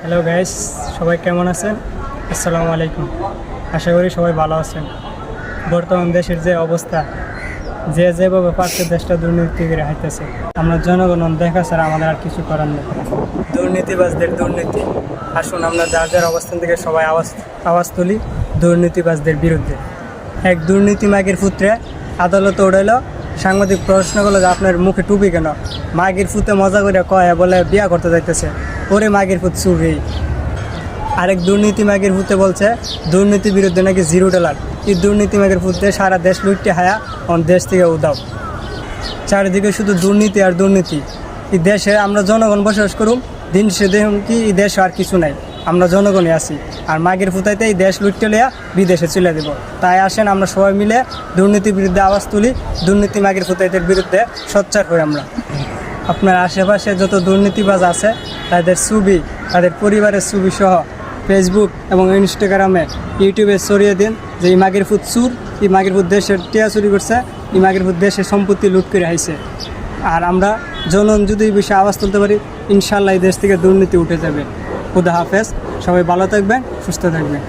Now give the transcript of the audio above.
Hello guys, সবাই কেমন আছেন? আসসালামু আলাইকুম। আশা করি সবাই ভালো আছেন। বর্তমান দেশের যে অবস্থা, যেভাবে পারছে দেশটা দুর্নীতি করে হাইতেছে, আমরা জনগণ দেখা ছাড়া আমাদের আর কিছু করার নেই। দুর্নীতিবাজদের দুর্নীতি। আসুন আমরা যার যার অবস্থান থেকে সবাই আওয়াজ তুলি দুর্নীতিবাজদের বিরুদ্ধে। এক দুর্নীতি মাগের পুত্রে আদালতে উঠাইল, সাংবাদিক প্রশ্ন করলো যে আপনার মুখে টুপি কেন? মাগের ফুতে মজা করে কয় বলে বিয়া করতে যাইতেছে, ওরে মাগের ফুত চুরি। আরেক দুর্নীতি মাগের ফুতে বলছে দুর্নীতির বিরুদ্ধে নাকি $0। এই দুর্নীতি মাগের ফুতে সারা দেশ লুটতে হায়া দেশ থেকে উদাও। চারিদিকে শুধু দুর্নীতি আর দুর্নীতি। এই দেশে আমরা জনগণ বসবাস করুম, দিন সে দেখুন কি এই দেশে আর কিছু নাই, আমরা জনগণই আছি। আর মাগের ফুতাইতে এই দেশ লুটতে লিয়া বিদেশে চলে দেব। তাই আসেন আমরা সবাই মিলে দুর্নীতির বিরুদ্ধে আওয়াজ তুলি, দুর্নীতি মাগের ফুতাইতের বিরুদ্ধে সোচ্চার হই আমরা। আপনার আশেপাশে যত দুর্নীতিবাজ আছে তাদের ছবি, তাদের পরিবারের ছবি সহ ফেসবুক এবং ইনস্টাগ্রামে, ইউটিউবে ছড়িয়ে দিন যে এই মাগের ফুত চুর, এই মাগের ফুত দেশের টিয়া চুরি করছে, এই মাগের ফুত দেশের সম্পত্তি লুট করে আইছে। আর আমরা জনগণ যদি এই বিষয়ে আওয়াজ তুলতে পারি, ইনশাল্লাহ এই দেশ থেকে দুর্নীতি উঠে যাবে। খুদা হাফেজ, সবাই ভালো থাকবেন, সুস্থ থাকবেন।